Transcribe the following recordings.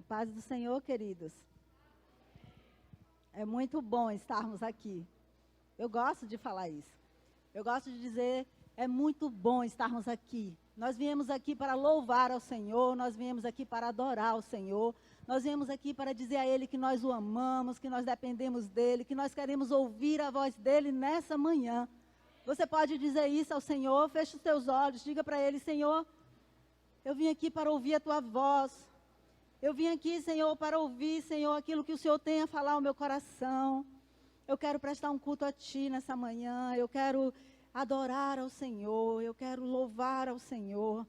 paz do Senhor, queridos. É muito bom estarmos aqui. Eu gosto de falar isso. Eu gosto de dizer, é muito bom estarmos aqui. Nós viemos aqui para louvar ao Senhor, nós viemos aqui para adorar ao Senhor, nós viemos aqui para dizer a Ele que nós o amamos, que nós dependemos dEle, que nós queremos ouvir a voz dEle nessa manhã. Você pode dizer isso ao Senhor, feche os teus olhos, diga para Ele, Senhor, eu vim aqui para ouvir a Tua voz. Eu vim aqui, Senhor, para ouvir, Senhor, aquilo que o Senhor tem a falar ao meu coração. Eu quero prestar um culto a Ti nessa manhã, eu quero adorar ao Senhor, eu quero louvar ao Senhor.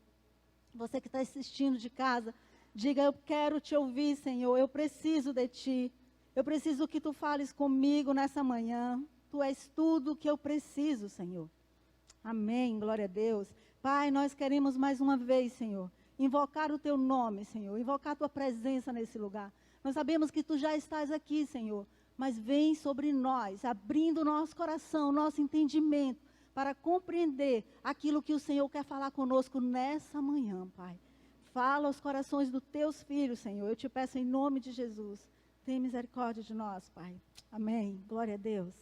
Você que está assistindo de casa, diga, eu quero Te ouvir, Senhor, eu preciso de Ti. Eu preciso que Tu fales comigo nessa manhã. Tu és tudo que eu preciso, Senhor. Amém, glória a Deus. Pai, nós queremos mais uma vez, Senhor, invocar o Teu nome, Senhor, invocar a Tua presença nesse lugar. Nós sabemos que Tu já estás aqui, Senhor, mas vem sobre nós, abrindo o nosso coração, nosso entendimento, para compreender aquilo que o Senhor quer falar conosco nessa manhã, Pai. Fala aos corações dos Teus filhos, Senhor. Eu Te peço em nome de Jesus. Tem misericórdia de nós, Pai. Amém. Glória a Deus.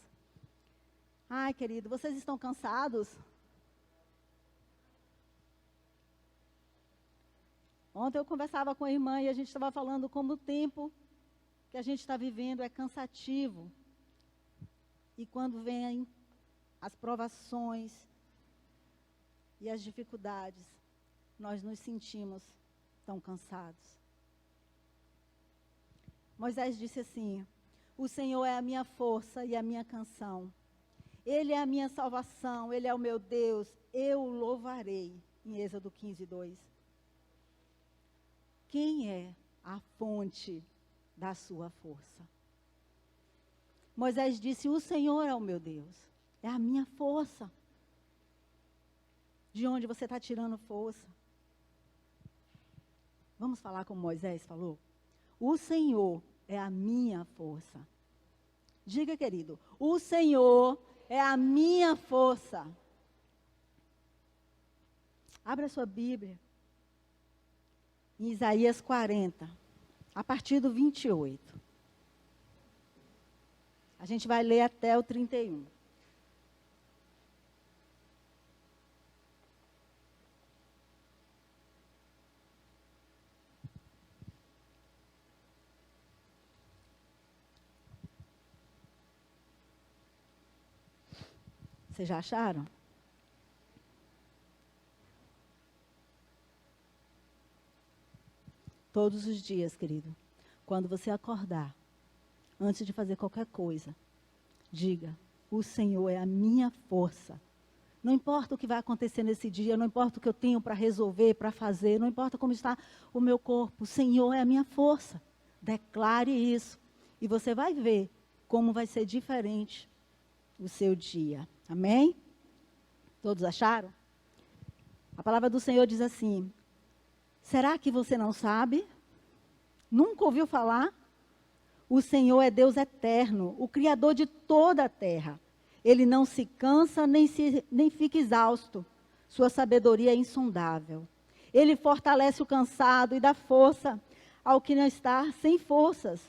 Ai, querido, vocês estão cansados? Ontem eu conversava com a irmã e a gente estava falando como o tempo que a gente está vivendo é cansativo. E quando vêm as provações e as dificuldades, nós nos sentimos tão cansados. Moisés disse assim, o Senhor é a minha força e a minha canção. Ele é a minha salvação, Ele é o meu Deus, eu o louvarei. Em Êxodo 15, 2. Quem é a fonte da sua força? Moisés disse, o Senhor é o meu Deus, é a minha força. De onde você está tirando força? Vamos falar como Moisés falou? O Senhor é a minha força. Diga, querido, o Senhor é a minha força. Abra a sua Bíblia. Em Isaías 40, a partir do 28. A gente vai ler até o 31. Vocês já acharam? Todos os dias, querido, quando você acordar, antes de fazer qualquer coisa, diga, o Senhor é a minha força. Não importa o que vai acontecer nesse dia, não importa o que eu tenho para resolver, para fazer, não importa como está o meu corpo, o Senhor é a minha força. Declare isso e você vai ver como vai ser diferente o seu dia. Amém? Todos acharam? A palavra do Senhor diz assim, será que você não sabe? Nunca ouviu falar? O Senhor é Deus eterno, o Criador de toda a terra. Ele não se cansa nem fica exausto. Sua sabedoria é insondável. Ele fortalece o cansado e dá força ao que não está sem forças.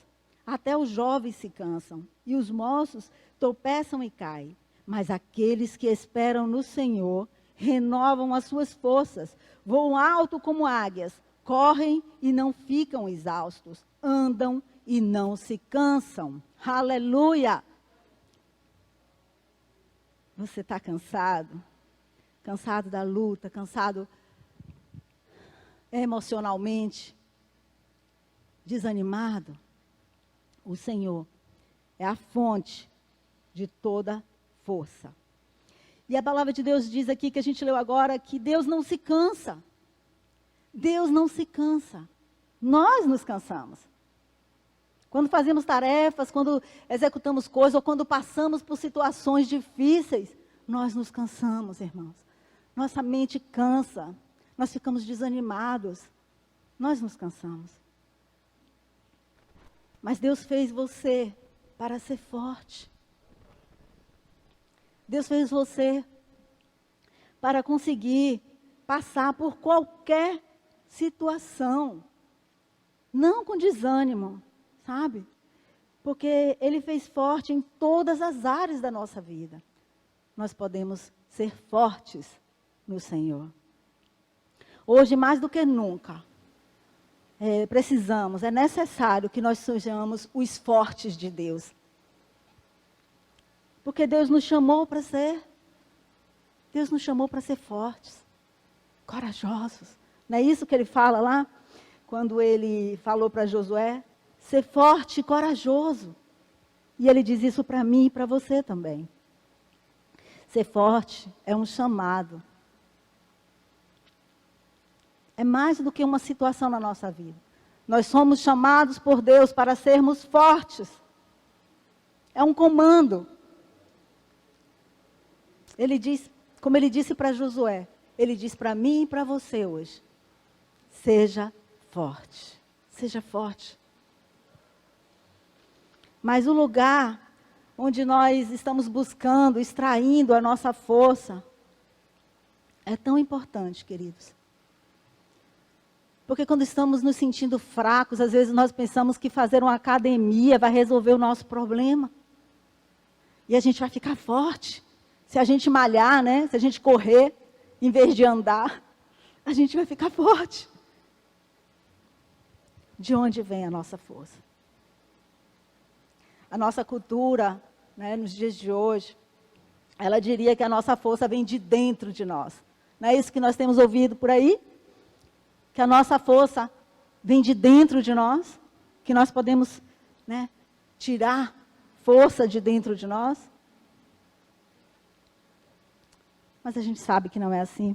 Até os jovens se cansam e os moços tropeçam e caem. Mas aqueles que esperam no Senhor renovam as suas forças, voam alto como águias, correm e não ficam exaustos, andam e não se cansam. Aleluia! Você está cansado? Cansado da luta, cansado emocionalmente, desanimado? O Senhor é a fonte de toda força. E a palavra de Deus diz aqui, que a gente leu agora, que Deus não se cansa. Deus não se cansa. Nós nos cansamos. Quando fazemos tarefas, quando executamos coisas, ou quando passamos por situações difíceis, nós nos cansamos, irmãos. Nossa mente cansa. Nós ficamos desanimados. Nós nos cansamos. Mas Deus fez você para ser forte. Deus fez você para conseguir passar por qualquer situação. não com desânimo, sabe? Porque Ele fez forte em todas as áreas da nossa vida. Nós podemos ser fortes no Senhor. Hoje, mais do que nunca, é necessário que nós sejamos os fortes de Deus. Porque Deus nos chamou para ser fortes, corajosos. Não é isso que Ele fala lá? Quando Ele falou para Josué, ser forte e corajoso. E Ele diz isso para mim e para você também. Ser forte é um chamado. É mais do que uma situação na nossa vida. Nós somos chamados por Deus para sermos fortes. É um comando. Ele diz, como Ele disse para Josué, Ele diz para mim e para você hoje. Seja forte. Seja forte. Mas o lugar onde nós estamos buscando, extraindo a nossa força, é tão importante, queridos. Porque quando estamos nos sentindo fracos, às vezes nós pensamos que fazer uma academia vai resolver o nosso problema. E a gente vai ficar forte. Se a gente malhar, né? Se a gente correr, em vez de andar, a gente vai ficar forte. De onde vem a nossa força? A nossa cultura, né, nos dias de hoje, ela diria que a nossa força vem de dentro de nós. Não é isso que nós temos ouvido por aí? Que a nossa força vem de dentro de nós? Que nós podemos, né, tirar força de dentro de nós? Mas a gente sabe que não é assim.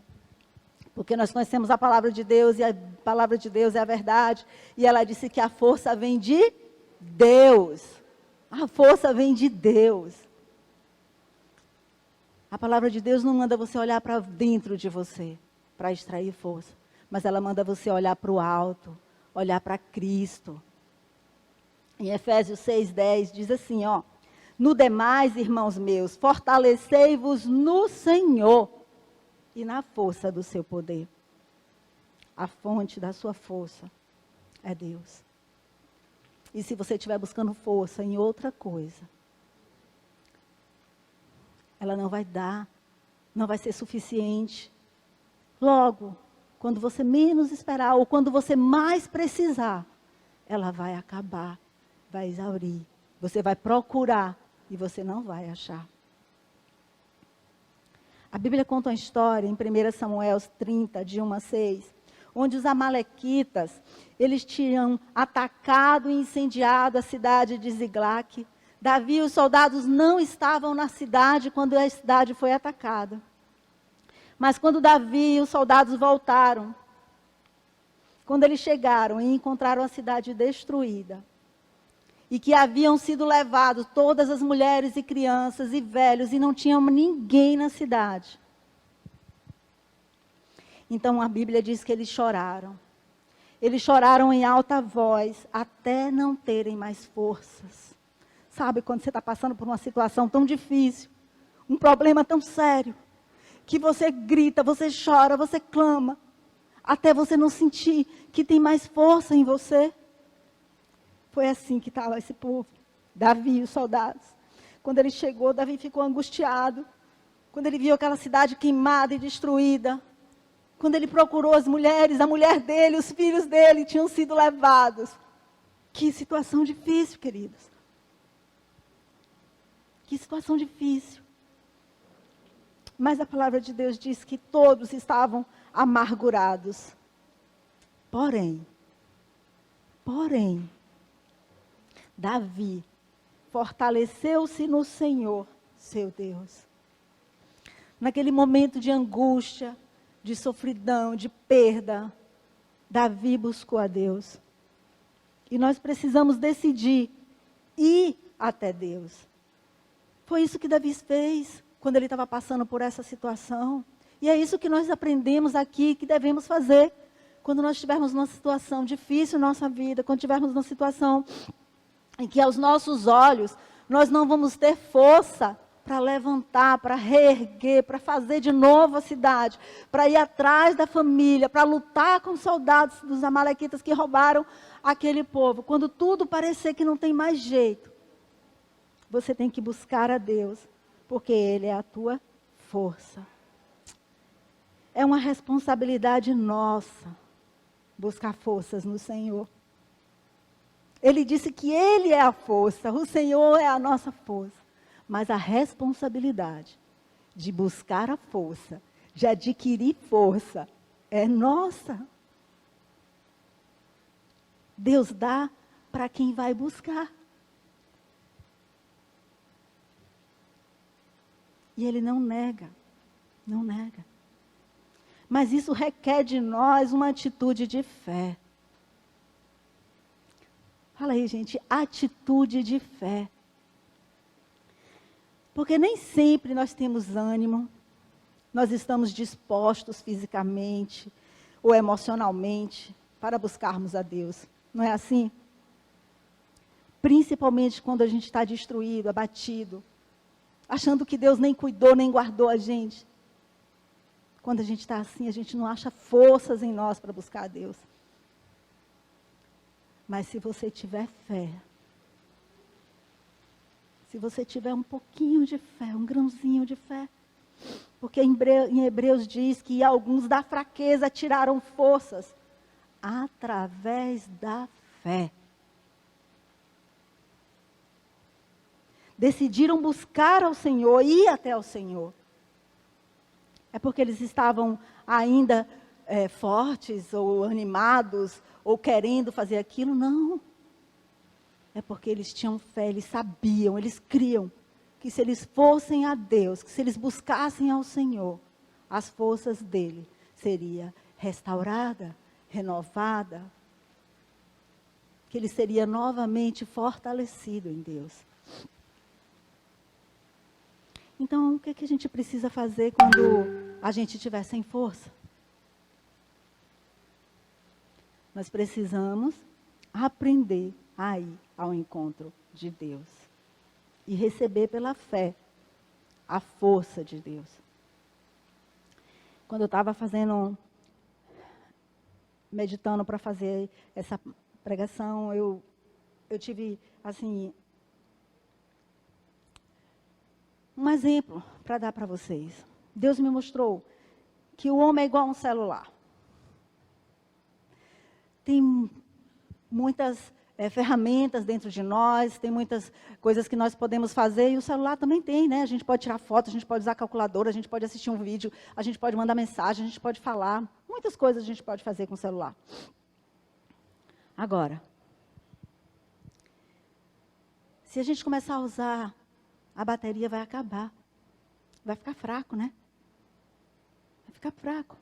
Porque nós conhecemos a palavra de Deus, e a palavra de Deus é a verdade. E ela disse que a força vem de Deus. A força vem de Deus. A palavra de Deus não manda você olhar para dentro de você, para extrair força. Mas ela manda você olhar para o alto, olhar para Cristo. Em Efésios 6:10 diz assim, ó. No demais, irmãos meus, fortalecei-vos no Senhor e na força do seu poder. A fonte da sua força é Deus. E se você estiver buscando força em outra coisa, ela não vai dar, não vai ser suficiente. Logo, quando você menos esperar, ou quando você mais precisar, ela vai acabar, vai exaurir. Você vai procurar e você não vai achar. A Bíblia conta uma história em 1 Samuel 30, de 1 a 6, onde os amalequitas, eles tinham atacado e incendiado a cidade de Ziglac. Davi e os soldados não estavam na cidade quando a cidade foi atacada. Mas quando Davi e os soldados voltaram, quando eles chegaram e encontraram a cidade destruída, e que haviam sido levados todas as mulheres e crianças e velhos, e não tinha ninguém na cidade. Então a Bíblia diz que eles choraram. Eles choraram em alta voz, até não terem mais forças. Sabe, quando você está passando por uma situação tão difícil, um problema tão sério, que você grita, você chora, você clama, até você não sentir que tem mais força em você. Foi assim que estava esse povo, Davi e os soldados. Quando ele chegou, Davi ficou angustiado. Quando ele viu aquela cidade queimada e destruída. Quando ele procurou as mulheres, a mulher dele, os filhos dele tinham sido levados. Que situação difícil, queridos. Que situação difícil. Mas a palavra de Deus diz que todos estavam amargurados. Porém, Davi fortaleceu-se no Senhor, seu Deus. Naquele momento de angústia, de sofridão, de perda, Davi buscou a Deus. E nós precisamos decidir ir até Deus. Foi isso que Davi fez quando ele estava passando por essa situação. E é isso que nós aprendemos aqui, que devemos fazer quando nós estivermos numa situação difícil na nossa vida, quando estivermos numa situação em que aos nossos olhos nós não vamos ter força para levantar, para reerguer, para fazer de novo a cidade, para ir atrás da família, para lutar com os soldados dos amalequitas que roubaram aquele povo. Quando tudo parecer que não tem mais jeito, você tem que buscar a Deus, porque Ele é a tua força. É uma responsabilidade nossa buscar forças no Senhor. Ele disse que Ele é a força, o Senhor é a nossa força. Mas a responsabilidade de buscar a força, de adquirir força, é nossa. Deus dá para quem vai buscar. E Ele não nega, não nega. Mas isso requer de nós uma atitude de fé. Fala aí, gente, atitude de fé. Porque nem sempre nós temos ânimo, nós estamos dispostos fisicamente ou emocionalmente para buscarmos a Deus. Não é assim? Principalmente quando a gente está destruído, abatido, achando que Deus nem cuidou, nem guardou a gente. Quando a gente está assim, a gente não acha forças em nós para buscar a Deus. Mas se você tiver fé, se você tiver um pouquinho de fé, um grãozinho de fé, porque em Hebreus diz que alguns da fraqueza tiraram forças através da fé. Decidiram buscar ao Senhor, ir até ao Senhor. É porque eles estavam ainda fortes ou animados ou querendo fazer aquilo? Não. É porque eles tinham fé, eles sabiam, eles criam que se eles fossem a Deus, que se eles buscassem ao Senhor, as forças dele seria restaurada, renovada, que ele seria novamente fortalecido em Deus. Então, o que a gente precisa fazer quando a gente estiver sem força? Nós precisamos aprender a ir ao encontro de Deus e receber pela fé a força de Deus. Quando eu estava meditando para fazer essa pregação, eu tive, assim, um exemplo para dar para vocês. Deus me mostrou que o homem é igual a um celular. Tem muitas ferramentas dentro de nós, tem muitas coisas que nós podemos fazer, e o celular também tem, né? A gente pode tirar foto, a gente pode usar calculadora, a gente pode assistir um vídeo, a gente pode mandar mensagem, a gente pode falar. Muitas coisas a gente pode fazer com o celular. Agora, se a gente começar a usar, a bateria vai acabar. Vai ficar fraco, né? Vai ficar fraco.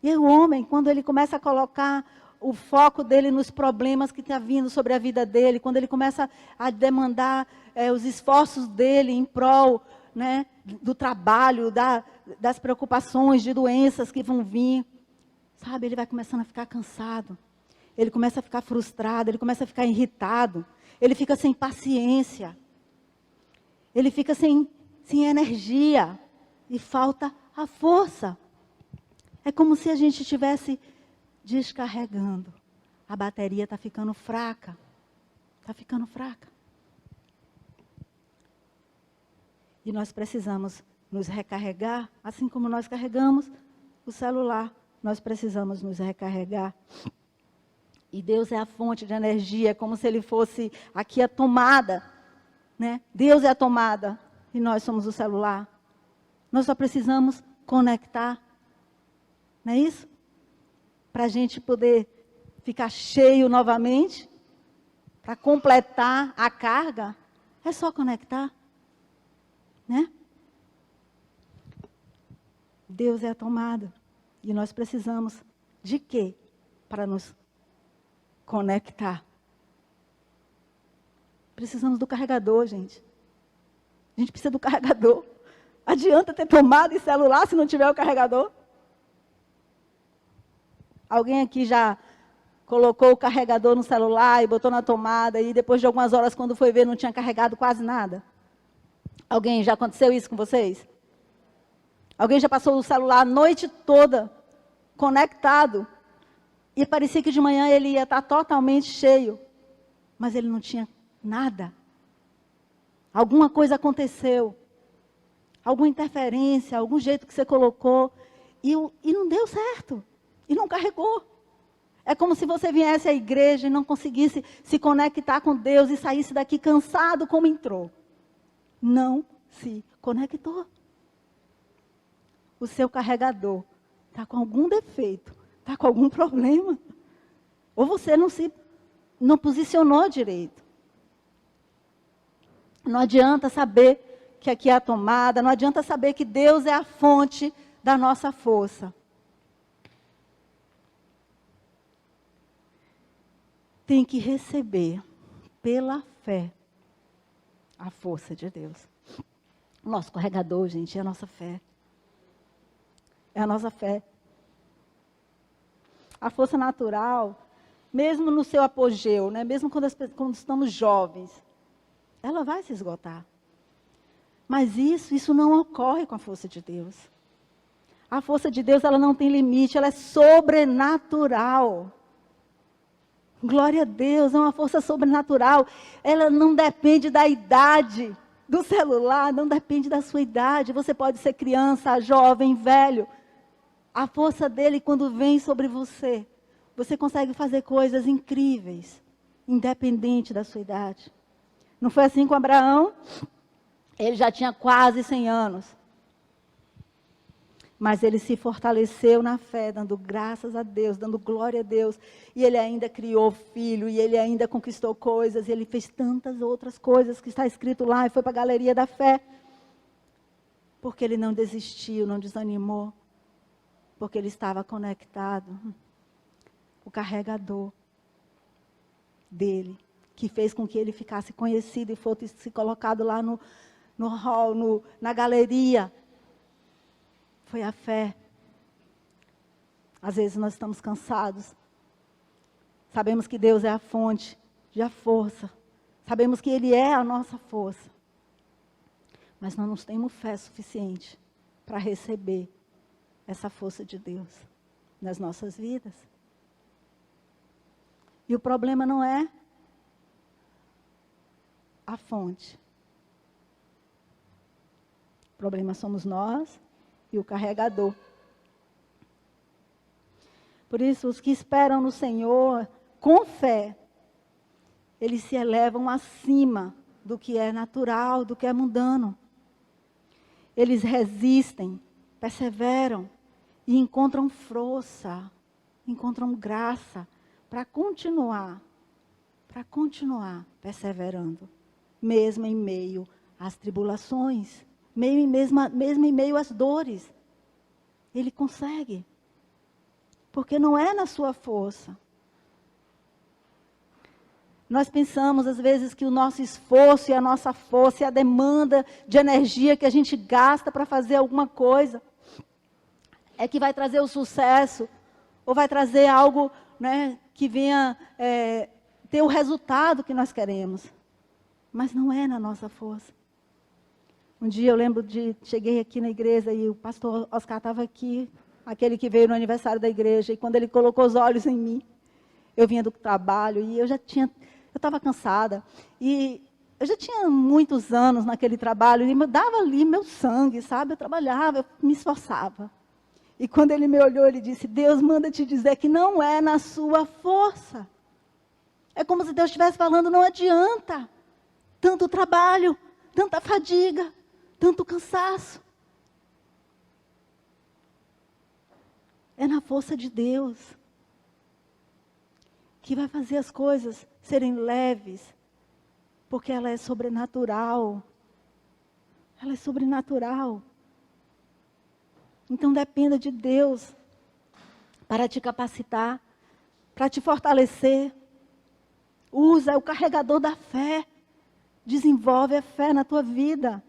E o homem, quando ele começa a colocar o foco dele nos problemas que está vindo sobre a vida dele, quando ele começa a demandar os esforços dele em prol, né, do trabalho, das preocupações, de doenças que vão vir, sabe, ele vai começando a ficar cansado, ele começa a ficar frustrado, ele começa a ficar irritado, ele fica sem paciência, ele fica sem energia e falta a força. É como se a gente estivesse descarregando. A bateria está ficando fraca. Está ficando fraca. E nós precisamos nos recarregar, assim como nós carregamos o celular. Nós precisamos nos recarregar. E Deus é a fonte de energia, é como se Ele fosse aqui a tomada, né? Deus é a tomada e nós somos o celular. Nós só precisamos conectar. Não é isso? Para a gente poder ficar cheio novamente, para completar a carga, é só conectar, né? Deus é a tomada. E nós precisamos de quê? Para nos conectar. Precisamos do carregador, gente. A gente precisa do carregador. Adianta ter tomada e celular se não tiver o carregador? Alguém aqui já colocou o carregador no celular e botou na tomada e depois de algumas horas, quando foi ver, não tinha carregado quase nada? Alguém, já aconteceu isso com vocês? Alguém já passou o celular a noite toda conectado e parecia que de manhã ele ia estar totalmente cheio, mas ele não tinha nada. Alguma coisa aconteceu, alguma interferência, algum jeito que você colocou e não deu certo, e não carregou. É como se você viesse à igreja e não conseguisse se conectar com Deus e saísse daqui cansado como entrou. Não se conectou. O seu carregador está com algum defeito, está com algum problema. Ou você não posicionou direito. Não adianta saber que aqui é a tomada, não adianta saber que Deus é a fonte da nossa força. Tem que receber pela fé a força de Deus. O nosso carregador, gente, é a nossa fé. É a nossa fé. A força natural, mesmo no seu apogeu, né, mesmo quando estamos jovens, ela vai se esgotar. Mas isso não ocorre com a força de Deus. A força de Deus, ela não tem limite, ela é sobrenatural. Glória a Deus, é uma força sobrenatural. Ela não depende da idade do celular, não depende da sua idade. Você pode ser criança, jovem, velho. A força dele, quando vem sobre você, você consegue fazer coisas incríveis, independente da sua idade. Não foi assim com Abraão? Ele já tinha quase 100 anos. Mas ele se fortaleceu na fé, dando graças a Deus, dando glória a Deus. E ele ainda criou filho, e ele ainda conquistou coisas, e ele fez tantas outras coisas que está escrito lá, e foi para a galeria da fé. Porque ele não desistiu, não desanimou. Porque ele estava conectado. O carregador dele, que fez com que ele ficasse conhecido e fosse colocado lá no hall, na galeria. Foi a fé. Às vezes nós estamos cansados. Sabemos que Deus é a fonte de força. Sabemos que Ele é a nossa força. Mas não nos temos fé suficiente para receber essa força de Deus nas nossas vidas. E o problema não é a fonte. O problema somos nós e o carregador. Por isso, os que esperam no Senhor, com fé, eles se elevam acima do que é natural, do que é mundano. Eles resistem, perseveram e encontram força, encontram graça para continuar perseverando, mesmo em meio às tribulações, mesmo em meio às dores. Ele consegue, porque não é na sua força. Nós pensamos, às vezes, que o nosso esforço e a nossa força e a demanda de energia que a gente gasta para fazer alguma coisa é que vai trazer o sucesso, ou vai trazer algo, né, que venha ter o resultado que nós queremos. Mas não é na nossa força. Um dia eu lembro cheguei aqui na igreja e o pastor Oscar estava aqui, aquele que veio no aniversário da igreja, e quando ele colocou os olhos em mim, eu vinha do trabalho e eu estava cansada, e eu já tinha muitos anos naquele trabalho, e eu dava ali meu sangue, sabe? Eu trabalhava, eu me esforçava. E quando ele me olhou, ele disse: Deus manda te dizer que não é na sua força. É como se Deus estivesse falando: não adianta tanto trabalho, tanta fadiga, tanto cansaço. É na força de Deus que vai fazer as coisas serem leves, porque ela é sobrenatural. Ela é sobrenatural. Então dependa de Deus para te capacitar, para te fortalecer. Usa o carregador da fé. Desenvolve a fé na tua vida.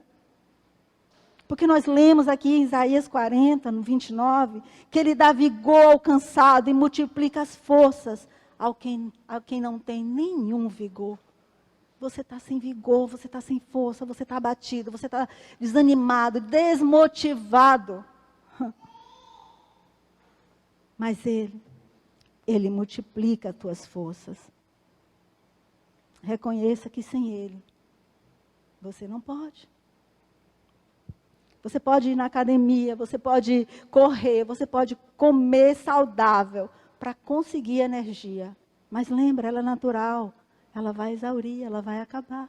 Porque nós lemos aqui em Isaías 40, no 29, que Ele dá vigor ao cansado e multiplica as forças ao quem não tem nenhum vigor. você está sem vigor, você está sem força, você está abatido, você está desanimado, desmotivado. Mas Ele multiplica as tuas forças. Reconheça que sem Ele, você não pode. Você pode ir na academia, você pode correr, você pode comer saudável para conseguir energia. Mas lembra, ela é natural, ela vai exaurir, ela vai acabar.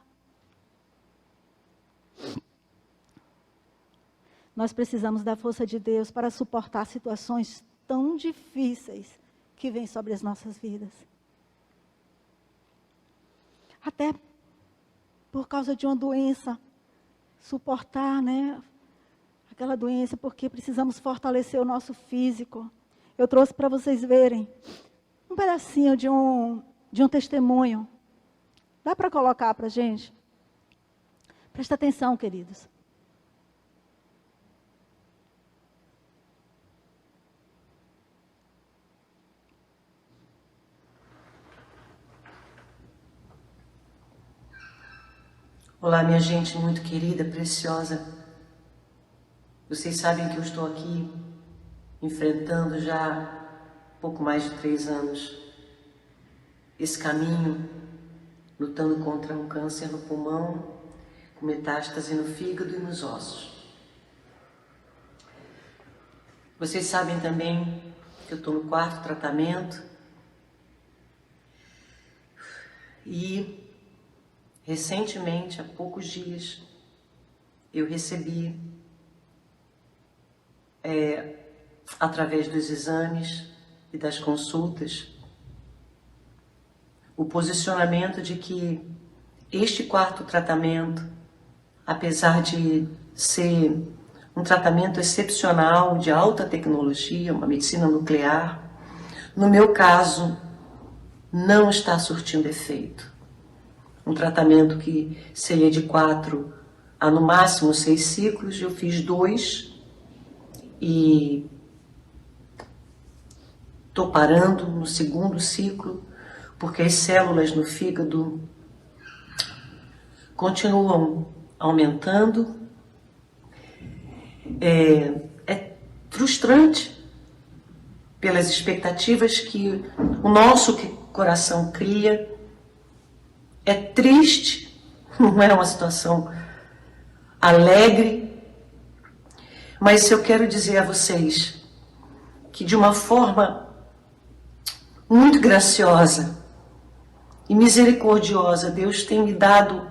Nós precisamos da força de Deus para suportar situações tão difíceis que vêm sobre as nossas vidas. Até por causa de uma doença, suportar, né? Aquela doença, porque precisamos fortalecer o nosso físico. Eu trouxe para vocês verem um pedacinho de um testemunho. Dá para colocar para a gente? Presta atenção, queridos. Olá, minha gente muito querida, preciosa. Vocês sabem que eu estou aqui enfrentando já pouco mais de 3 anos esse caminho, lutando contra um câncer no pulmão, com metástase no fígado e nos ossos. Vocês sabem também que eu estou no 4º tratamento e recentemente, há poucos dias, eu recebi, através dos exames e das consultas, o posicionamento de que este 4º tratamento, apesar de ser um tratamento excepcional, de alta tecnologia, uma medicina nuclear, no meu caso, não está surtindo efeito. Um tratamento que seria de 4 a no máximo 6 ciclos, eu fiz 2 e estou parando no 2º ciclo, porque as células no fígado continuam aumentando. É frustrante pelas expectativas que o nosso coração cria. É triste, não é uma situação alegre, mas eu quero dizer a vocês que de uma forma muito graciosa e misericordiosa, Deus tem me dado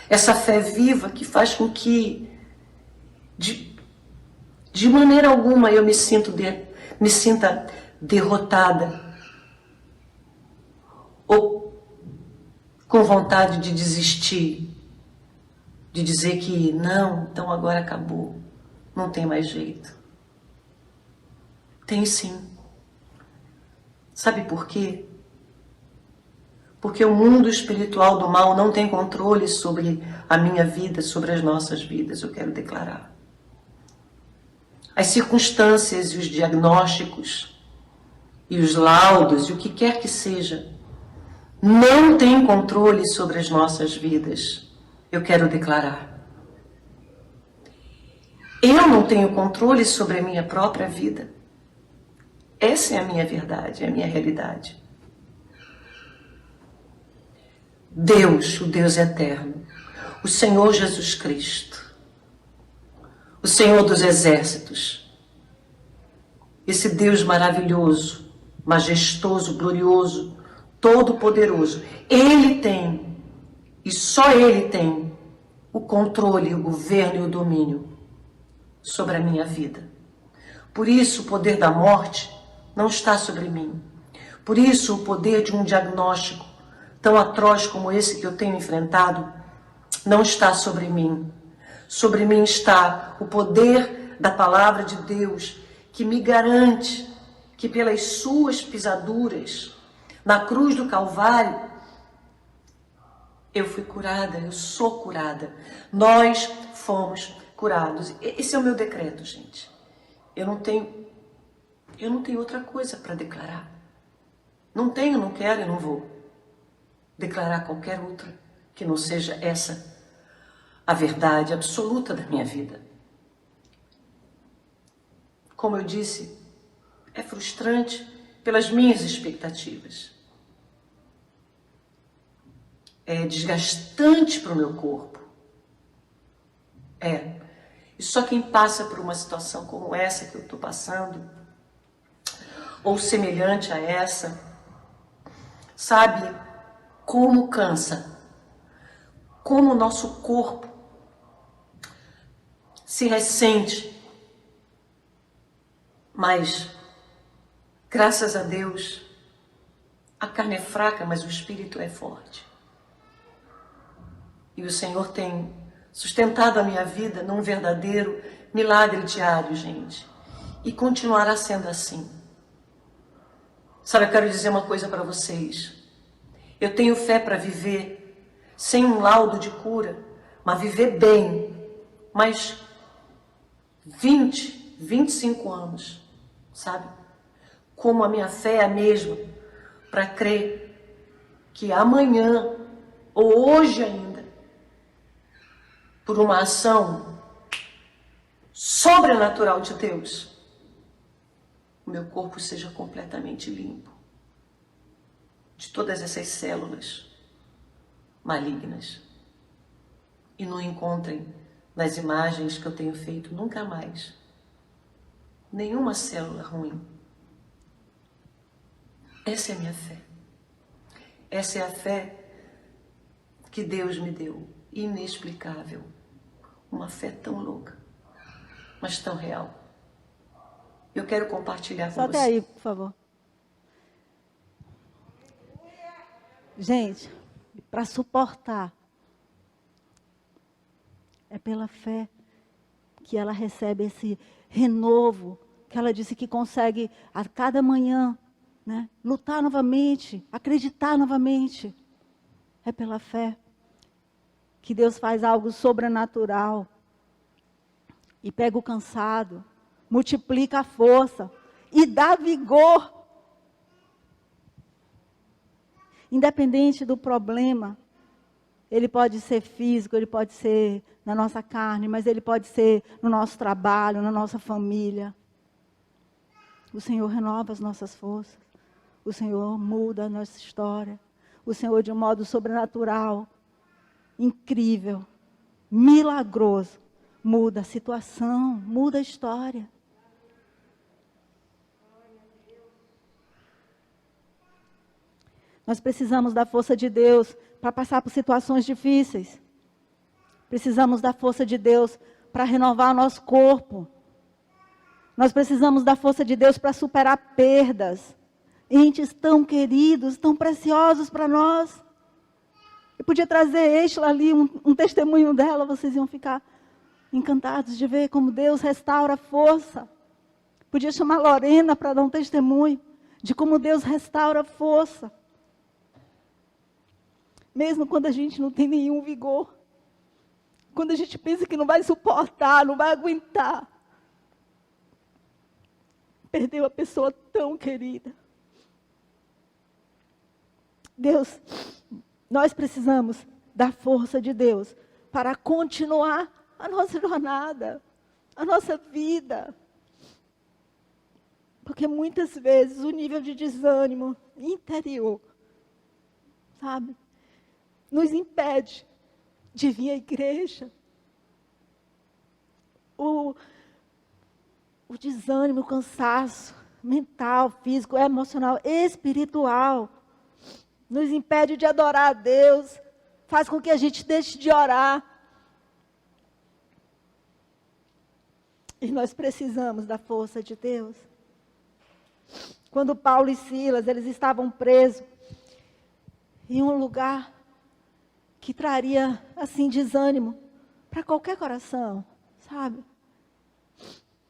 essa fé viva que faz com que, de maneira alguma, eu me sinta derrotada ou com vontade de desistir, de dizer que não, então agora acabou, não tem mais jeito. Tem sim. Sabe por quê? Porque o mundo espiritual do mal não tem controle sobre a minha vida, sobre as nossas vidas, eu quero declarar. As circunstâncias e os diagnósticos e os laudos e o que quer que seja não tem controle sobre as nossas vidas, eu quero declarar. Eu não tenho controle sobre a minha própria vida. Essa é a minha verdade, é a minha realidade. Deus, o Deus eterno, o Senhor Jesus Cristo, o Senhor dos exércitos, esse Deus maravilhoso, majestoso, glorioso, todo-poderoso, Ele tem, e só Ele tem, o controle, o governo e o domínio sobre a minha vida. Por isso o poder da morte não está sobre mim. Por isso o poder de um diagnóstico tão atroz como esse que eu tenho enfrentado não está sobre mim. Sobre mim está o poder da palavra de Deus que me garante que pelas suas pisaduras na cruz do Calvário, eu fui curada, eu sou curada. Nós fomos curados. Esse é o meu decreto, gente. Eu não tenho outra coisa para declarar. Não tenho, não quero e não vou. declarar qualquer outra que não seja essa a verdade absoluta da minha vida. Como eu disse, é frustrante pelas minhas expectativas. É desgastante para o meu corpo. E só quem passa por uma situação como essa que eu estou passando, ou semelhante a essa, sabe como cansa, como o nosso corpo se ressente. Mas, graças a Deus, a carne é fraca, mas o espírito é forte. E o Senhor tem sustentado a minha vida num verdadeiro milagre diário, gente. E continuará sendo assim. Sabe, eu quero dizer uma coisa para vocês. Eu tenho fé para viver sem um laudo de cura, mas viver bem. Mas 20, 25 anos, sabe? Como a minha fé é a mesma para crer que amanhã, ou hoje ainda, por uma ação sobrenatural de Deus, o meu corpo seja completamente limpo de todas essas células malignas e não encontrem nas imagens que eu tenho feito nunca mais nenhuma célula ruim. Essa é a minha fé. Essa é a fé que Deus me deu, inexplicável. Uma fé tão louca, mas tão real. Eu quero compartilhar com Só até você. aí, por favor. Gente, para suportar, é pela fé que ela recebe esse renovo, que ela disse que consegue a cada manhã, né, lutar novamente, acreditar novamente. É pela fé que Deus faz algo sobrenatural e pega o cansado, multiplica a força e dá vigor. Independente do problema, ele pode ser físico, ele pode ser na nossa carne, mas ele pode ser no nosso trabalho, na nossa família. O Senhor renova as nossas forças. O Senhor muda a nossa história. O Senhor, de um modo sobrenatural, incrível, milagroso, muda a situação, muda a história. Nós precisamos da força de Deus para passar por situações difíceis. Precisamos da força de Deus para renovar o nosso corpo. Nós precisamos da força de Deus para superar perdas. Entes tão queridos, tão preciosos para nós. Eu podia trazer Estela ali, um testemunho dela, vocês iam ficar encantados de ver como Deus restaura a força. Podia chamar Lorena para dar um testemunho de como Deus restaura a força. Mesmo quando a gente não tem nenhum vigor. Quando a gente pensa que não vai suportar, não vai aguentar. Perdeu a pessoa tão querida. Deus, nós precisamos da força de Deus para continuar a nossa jornada, a nossa vida. Porque muitas vezes o nível de desânimo interior, sabe, nos impede de vir à igreja. O desânimo, o cansaço mental, físico, emocional, espiritual, nos impede de adorar a Deus, faz com que a gente deixe de orar. E nós precisamos da força de Deus. Quando Paulo e Silas, eles estavam presos em um lugar que traria, assim, desânimo para qualquer coração, sabe?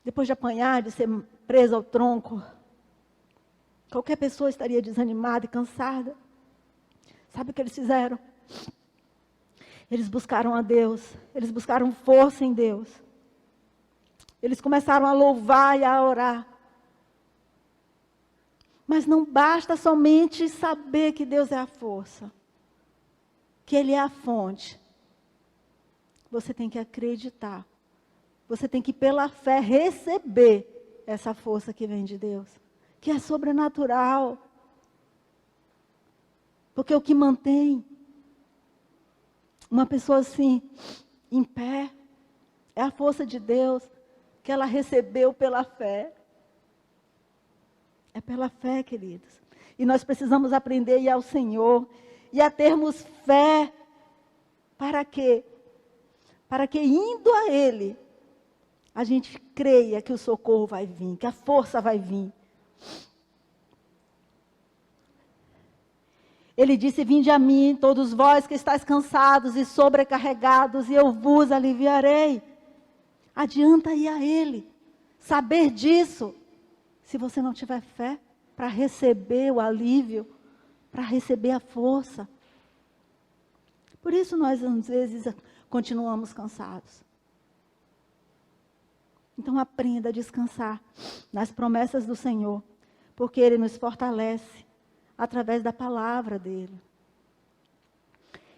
Depois de apanhar, de ser preso ao tronco, qualquer pessoa estaria desanimada e cansada. Sabe o que eles fizeram? Eles buscaram a Deus, eles buscaram força em Deus. Eles começaram a louvar e a orar. Mas não basta somente saber que Deus é a força. que Ele é a fonte, você tem que acreditar. Você tem que, pela fé, receber essa força que vem de Deus, que é sobrenatural. Porque o que mantém uma pessoa assim, em pé, é a força de Deus que ela recebeu pela fé. É pela fé, queridos. E nós precisamos aprender a ir ao Senhor e a termos fé. Para quê? Para que indo a Ele, a gente creia que o socorro vai vir, que a força vai vir. Ele disse: vinde a mim, todos vós que estáis cansados e sobrecarregados, e eu vos aliviarei. Adianta ir a Ele. Saber disso, se você não tiver fé, para receber o alívio, para receber a força. Por isso nós, às vezes, continuamos cansados. Então aprenda a descansar nas promessas do Senhor, porque Ele nos fortalece através da palavra dEle.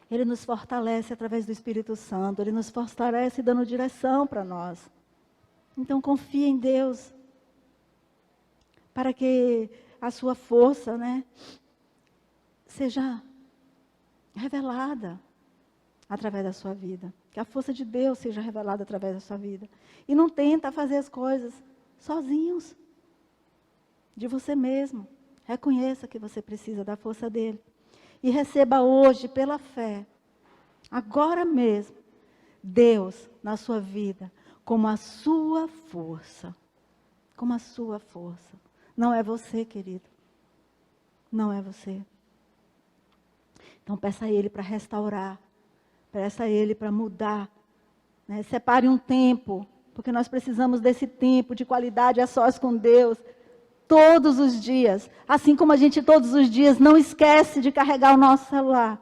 Ele nos fortalece através do Espírito Santo, Ele nos fortalece dando direção para nós. Então confie em Deus, para que a sua força, seja revelada através da sua vida. Que a força de Deus seja revelada através da sua vida. E não tenta fazer as coisas sozinhos, de você mesmo. Reconheça que você precisa da força dEle. E receba hoje, pela fé, agora mesmo, Deus na sua vida, como a sua força. Como a sua força. Não é você, querido. Não é você. Então peça a Ele para restaurar. Peça a Ele para mudar. Separe um tempo, porque nós precisamos desse tempo de qualidade a sós com Deus. Todos os dias. Assim como a gente todos os dias não esquece de carregar o nosso celular.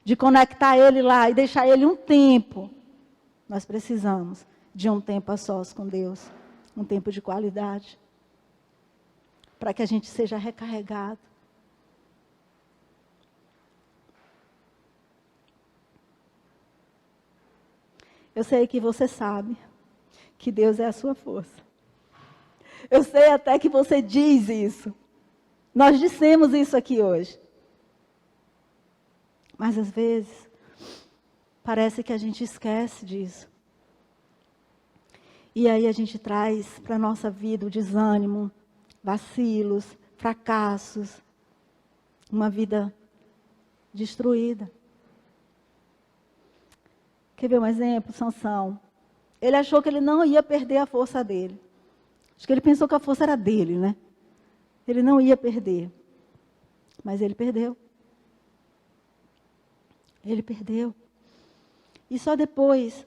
De conectar ele lá e deixar ele um tempo. Nós precisamos de um tempo a sós com Deus. Um tempo de qualidade. Para que a gente seja recarregado. Eu sei que você sabe que Deus é a sua força. Eu sei até que você diz isso. Nós dissemos isso aqui hoje. Mas às vezes, parece que a gente esquece disso. E aí a gente traz para a nossa vida o desânimo, vacilos, fracassos, uma vida destruída. Quer ver um exemplo? Sansão. Ele achou que ele não ia perder a força dele. Acho que ele pensou que a força era dele, Ele não ia perder. Mas ele perdeu. Ele perdeu. E só depois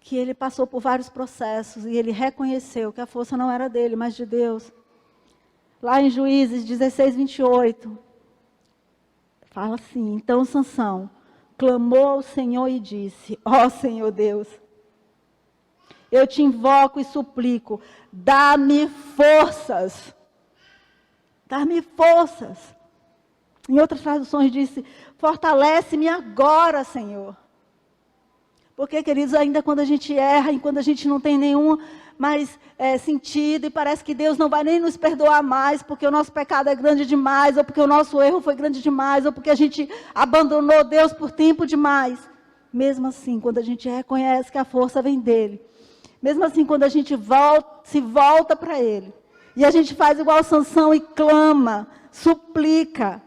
que ele passou por vários processos e ele reconheceu que a força não era dele, mas de Deus. Lá em Juízes 16, 28, fala assim: então Sansão clamou ao Senhor e disse: ó Senhor Deus, eu te invoco e suplico, dá-me forças. Dá-me forças. Em outras traduções disse: fortalece-me agora, Senhor. Porque, queridos, ainda quando a gente erra, e quando a gente não tem nenhum mais sentido, e parece que Deus não vai nem nos perdoar mais, porque o nosso pecado é grande demais, ou porque o nosso erro foi grande demais, ou porque a gente abandonou Deus por tempo demais. Mesmo assim, quando a gente reconhece que a força vem dEle, mesmo assim, quando a gente se volta para Ele, e a gente faz igual Sansão e clama, suplica,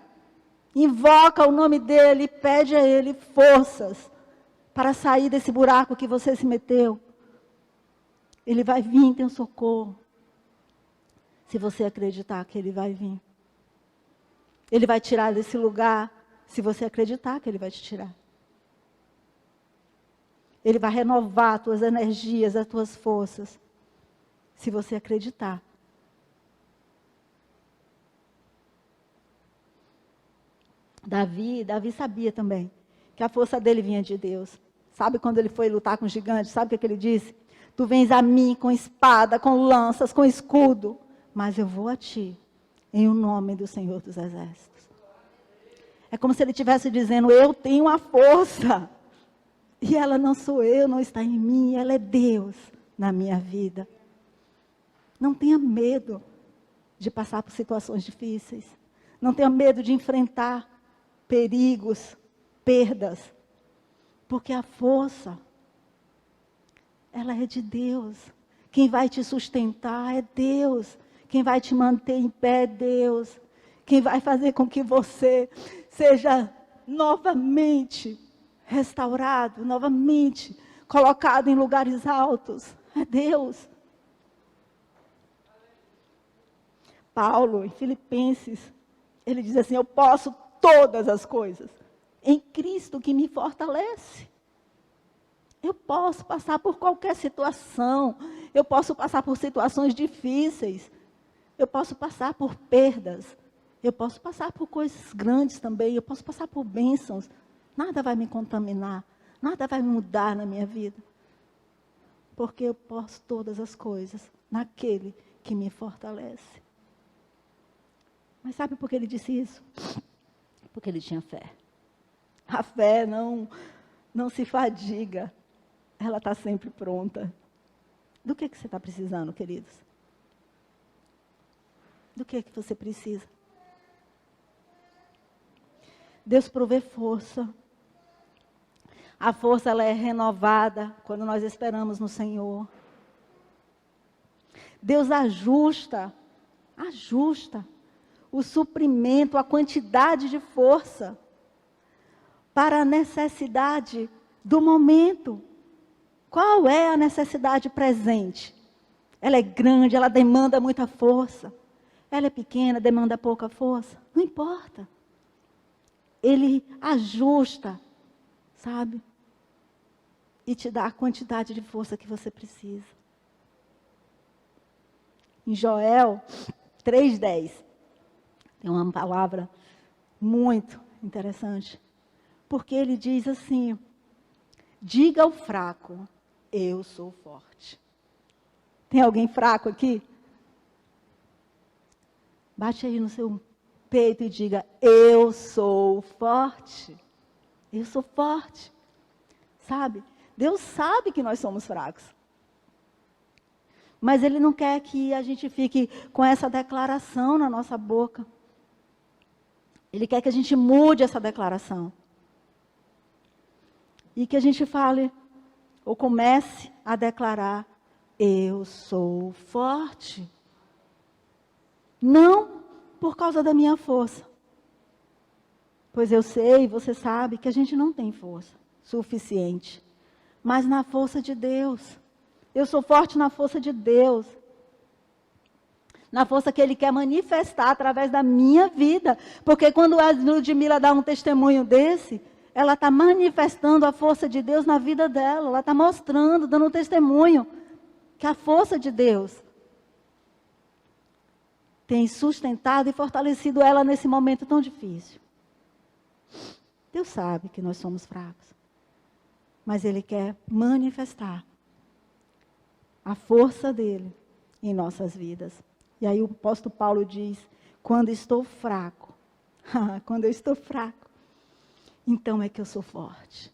invoca o nome dEle e pede a Ele forças para sair desse buraco que você se meteu. Ele vai vir em teu socorro. Se você acreditar que Ele vai vir. Ele vai tirar desse lugar, se você acreditar que Ele vai te tirar. Ele vai renovar as tuas energias, as tuas forças, se você acreditar. Davi sabia também que a força dele vinha de Deus. Sabe quando ele foi lutar com o gigante? Sabe o que ele disse? Tu vens a mim com espada, com lanças, com escudo, mas eu vou a ti, em o nome do Senhor dos Exércitos. É como se ele estivesse dizendo, eu tenho a força. E ela não sou eu, não está em mim, ela é Deus na minha vida. Não tenha medo de passar por situações difíceis. Não tenha medo de enfrentar perigos, perdas. Porque a força, ela é de Deus. Quem vai te sustentar é Deus. Quem vai te manter em pé é Deus. Quem vai fazer com que você seja novamente restaurado, novamente colocado em lugares altos, é Deus. Paulo, em Filipenses, ele diz assim, eu posso todas as coisas em Cristo que me fortalece. Eu posso passar por qualquer situação, eu posso passar por situações difíceis, eu posso passar por perdas, eu posso passar por coisas grandes também, eu posso passar por bênçãos. Nada vai me contaminar, nada vai mudar na minha vida. Porque eu posso todas as coisas naquele que me fortalece. Mas sabe por que ele disse isso? Porque ele tinha fé. A fé não se fadiga, ela está sempre pronta. Do que você está precisando, queridos? Do que você precisa? Deus provê força. A força ela é renovada quando nós esperamos no Senhor. Deus ajusta o suprimento, a quantidade de força para a necessidade do momento. Qual é a necessidade presente? Ela é grande, ela demanda muita força. Ela é pequena, demanda pouca força. Não importa. Ele ajusta, sabe? E te dá a quantidade de força que você precisa. Em Joel 3:10, tem uma palavra muito interessante. Porque ele diz assim, diga ao fraco, eu sou forte. Tem alguém fraco aqui? Bate aí no seu peito e diga, eu sou forte. Eu sou forte. Sabe? Deus sabe que nós somos fracos. Mas Ele não quer que a gente fique com essa declaração na nossa boca. Ele quer que a gente mude essa declaração. E que a gente fale, ou comece a declarar, eu sou forte. Não por causa da minha força. Pois eu sei, você sabe, que a gente não tem força suficiente. Mas na força de Deus. Eu sou forte na força de Deus. Na força que Ele quer manifestar através da minha vida. Porque quando a Ludmila dá um testemunho desse, ela está manifestando a força de Deus na vida dela. Ela está mostrando, dando um testemunho, que a força de Deus tem sustentado e fortalecido ela nesse momento tão difícil. Deus sabe que nós somos fracos. Mas Ele quer manifestar a força dEle em nossas vidas. E aí o apóstolo Paulo diz, quando estou fraco, quando eu estou fraco, então é que eu sou forte.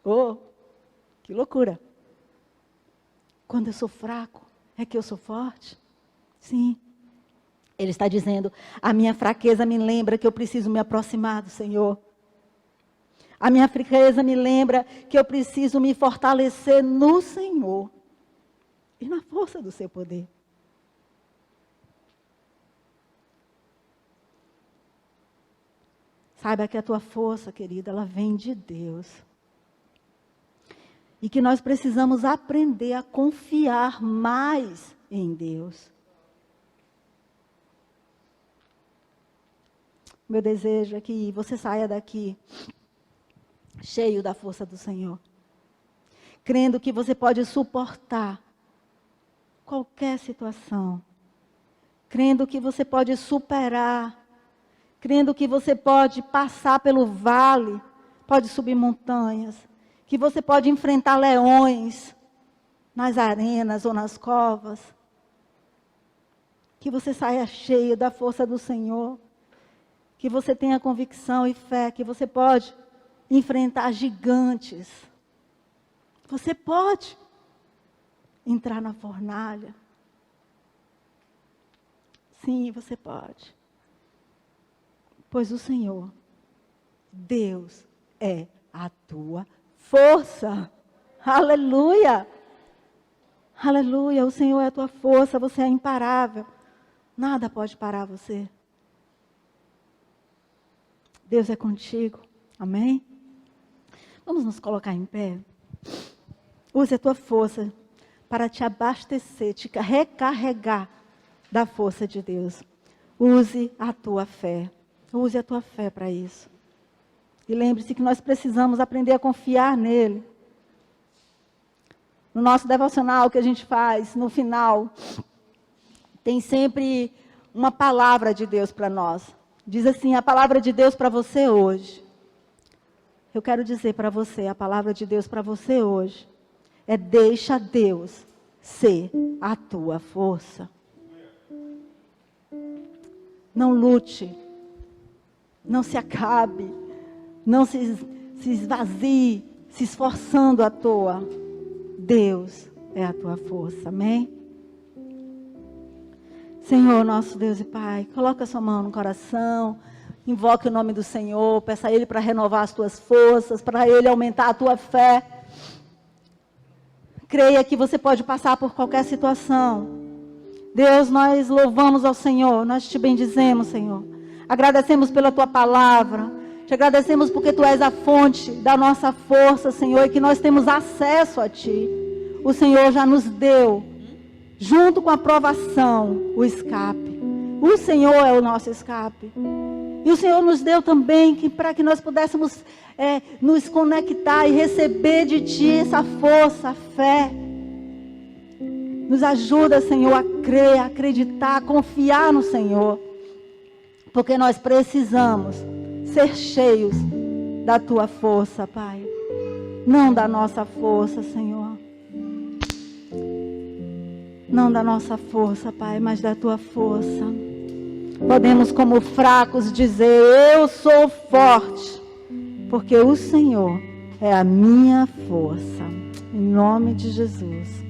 Oh, que loucura. Quando eu sou fraco, é que eu sou forte? Sim. Ele está dizendo, a minha fraqueza me lembra que eu preciso me aproximar do Senhor. A minha fraqueza me lembra que eu preciso me fortalecer no Senhor. E na força do seu poder. Saiba que a tua força, querida, ela vem de Deus. E que nós precisamos aprender a confiar mais em Deus. Meu desejo é que você saia daqui cheio da força do Senhor. Crendo que você pode suportar qualquer situação. Crendo que você pode superar. Crendo que você pode passar pelo vale, pode subir montanhas. Que você pode enfrentar leões nas arenas ou nas covas. Que você saia cheio da força do Senhor. que você tenha convicção e fé que você pode enfrentar gigantes. Você pode entrar na fornalha. Sim, você pode. Pois o Senhor, Deus, é a tua força. Aleluia! Aleluia! O Senhor é a tua força, você é imparável. Nada pode parar você. Deus é contigo. Amém? Vamos nos colocar em pé. Use a tua força para te abastecer, te recarregar da força de Deus. Use a tua fé. Use a tua fé para isso. E lembre-se que nós precisamos aprender a confiar nele. No nosso devocional que a gente faz, no final, tem sempre uma palavra de Deus para nós. Diz assim, a palavra de Deus para você hoje. Eu quero dizer para você, a palavra de Deus para você hoje é: deixa Deus ser a tua força. Não lute, não se acabe, não se esvazie, se esforçando à toa. Deus é a tua força, amém? Senhor, nosso Deus e Pai, coloca a sua mão no coração, invoque o nome do Senhor, peça a Ele para renovar as tuas forças, para Ele aumentar a tua fé. Creia que você pode passar por qualquer situação. Deus, nós louvamos ao Senhor, nós te bendizemos, Senhor. Agradecemos pela tua palavra, te agradecemos porque tu és a fonte da nossa força, Senhor, e que nós temos acesso a ti. O Senhor já nos deu, junto com a provação, o escape. O Senhor é o nosso escape. E o Senhor nos deu também para que nós pudéssemos nos conectar e receber de ti essa força, a fé. Nos ajuda, Senhor, a crer, a acreditar, a confiar no Senhor. Porque nós precisamos ser cheios da tua força, Pai. Não da nossa força, Senhor. Não da nossa força, Pai, mas da tua força. Podemos, como fracos, dizer: eu sou forte, porque o Senhor é a minha força. Em nome de Jesus.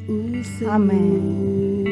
Amém.